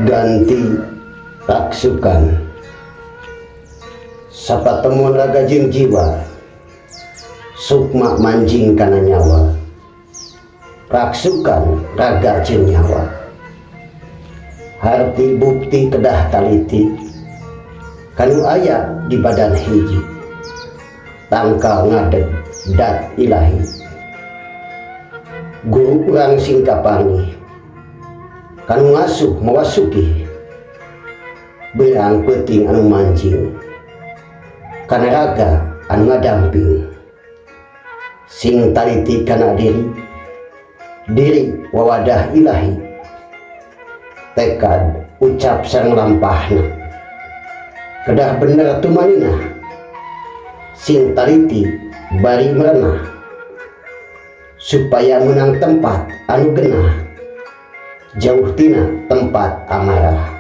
ganti raksukan sapa temuan raga jeung jiwa sukma manjing kana nyawa raksukan raga jeung nyawa harti bukti kedah taliti kanu aya di badan hiji tangkal ngadeg dat ilahi guru urang sing kapangi kanu ngasuh mawasuki beurang peuting anu mancing kana raga anu ngadamping sing taliti kana diri wawadah ilahi tekad ucap sareng lampahna kedah bener tumanina sing taliti bari merenah supaya menang tempat anu genah jauh tina tempat amarah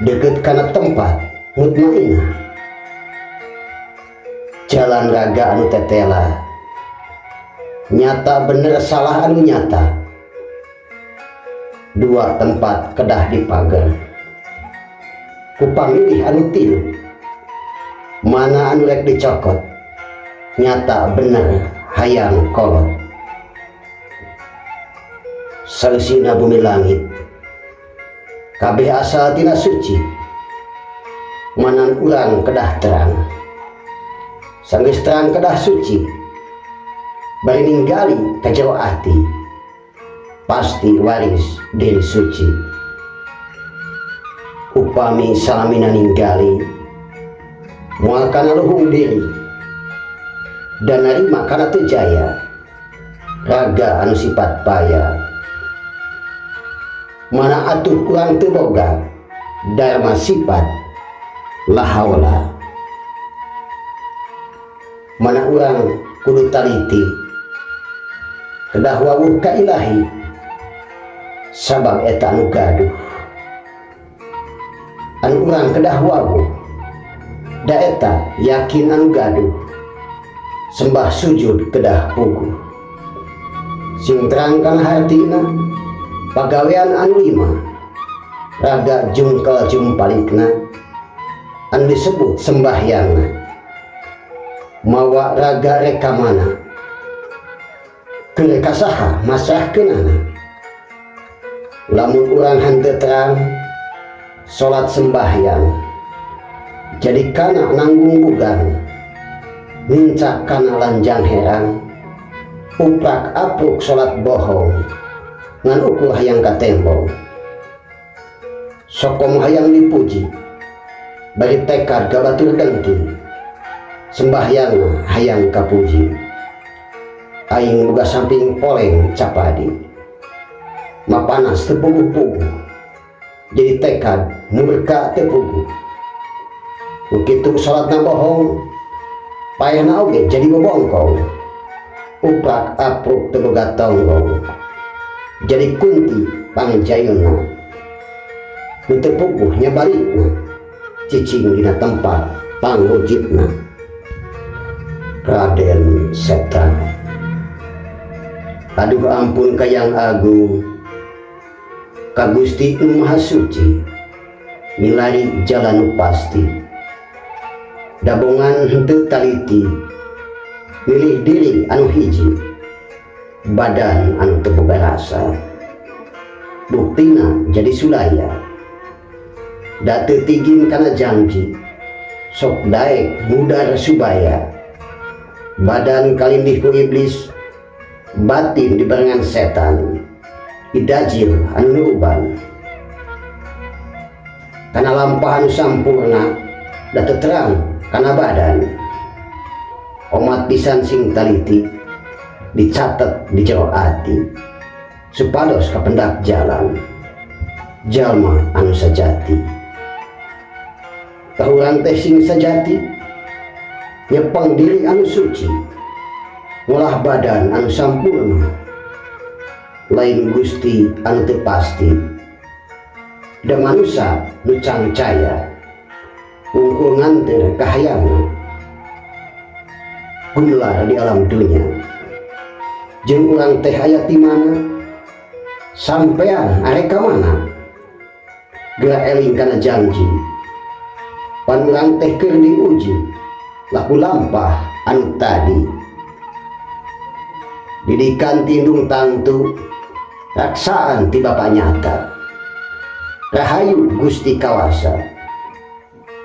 deket kana tempat mutmainah jalan raga anu tetela nyata bener salah anu nyata dua tempat kedah dipager kupamilih anu tilu mana anu rek dicokot nyata bener hayang kolot saeusina bumi langit kabeh asal tina suci manan urang kedah terang sanggeus terang kedah suci bari ninggali ka jero ati pasti waris diri suci upami salamina ninggali moal kana luhung diri dan narima kana teu jaya raga anu sifat paya mana atuh urang teu boga dharma sifat la haula mana urang kudu taliti kedah wawuh ka ilahi sabab eta anu gaduh anu urang kedah wawuh da eta yakin anu gaduh sembah sujud kedah puguh sing terang kana hartina pagawean anu lima raga jungkel jumpalikna anu disebut sembahyangna mawa raga rekamana kereka saha masrahkeunana lamun urang henteu terang salat sembahyang jadi kana nanggung bugan nincak kana lanjang herang uprak apruk salat bohong ngan ukur hayang katembong sokom hayang dipuji bari tekad gabatur dengki sembahyang hayang kapuji aing boga samping poleng capadi mapanas teu puguh-puguh jadi tekad nu berka teu puguh begitu salatna bohong payahna oge jadi bobongkong uprak apruk teu boga tonggong jadi kunti pangjayuna nu teu puguh nya balikna cicing dina tempat pangujibna Raden Seta. Aduh ampun kayang agung ka Gusti Nu Maha Suci milari jalan nu pasti dabongan henteu taliti milih diri anu hiji badan anu teu boga rasa buktina jadi sulaya da teu tigin kana janji sok daek mudar subaya badan kalindih ku iblis batin dibarengan setan idajil anu nuuban kana lampah anu sampurna da teu terang kana badan omat pisan sing taliti dicatet di jero ati supados kapendak jalan jalma anu sajati tahuran teh sing sajati nyepeng diri anu suci ngolah badan anu sampurna lain Gusti anu teu pasti da manusia nu cangcaya wungkul nganter kahayangna gumelar di alam dunia jeung urang teh aya ti mana sampean are ka mana gerak eling kana janji panurang teh keur diuji laku lampah anu tadi didikan tindung tangtu raksaan ti Bapa nyata rahayu Gusti kawasa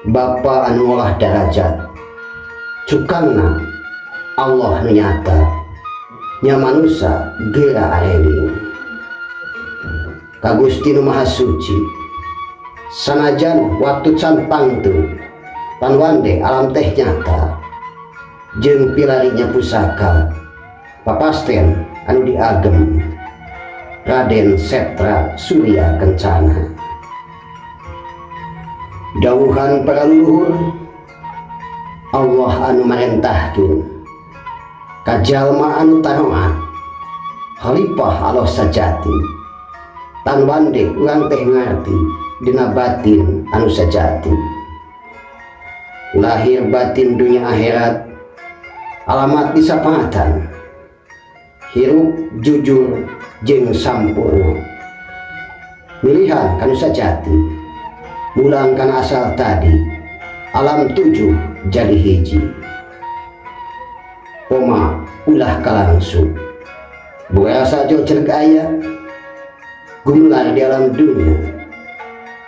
Bapa anu ngolah darajat cukangna Allah nu nyata nya manusia geura areling ka Gusti nu Maha Suci sanajan waktu can pangtu panwande alam teh nyata jeung pilarinya pusaka papasten anu diagem Raden Setra Surya Kencana dawuhan para leluhur Allah anu marentahkeun ka jalma anu taat khalifah Allah sajati tan wande urang teh ngarti dina batin anu sajati lahir batin dunia akhirat alamat disapaatan hirup jujur jeung sampurna milihan kanu sajati mulang kana asal tadi alam tujuh jadi hiji poma ulah kalangsung buaya saja cereg aya gumular di alam dunia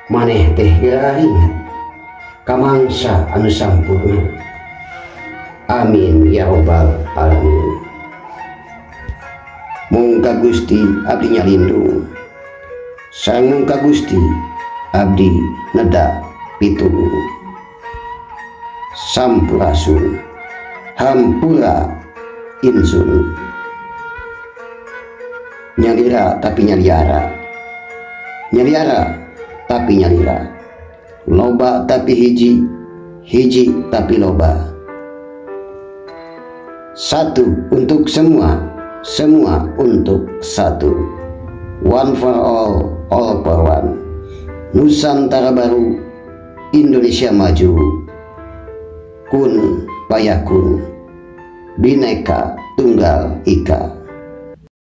maneh teh ringat kamangsa anu sampurna amin ya robbal alamin. Mung ka Gusti abdi nyalindung sareng mung ka Gusti abdi neda pitulung sampurasun hampura insun nyalira tapi nyaliara tapi nyalira loba tapi hiji tapi loba satu untuk semua untuk satu one for all for one Nusantara baru Indonesia maju kun payakun Bhinneka Tunggal Ika.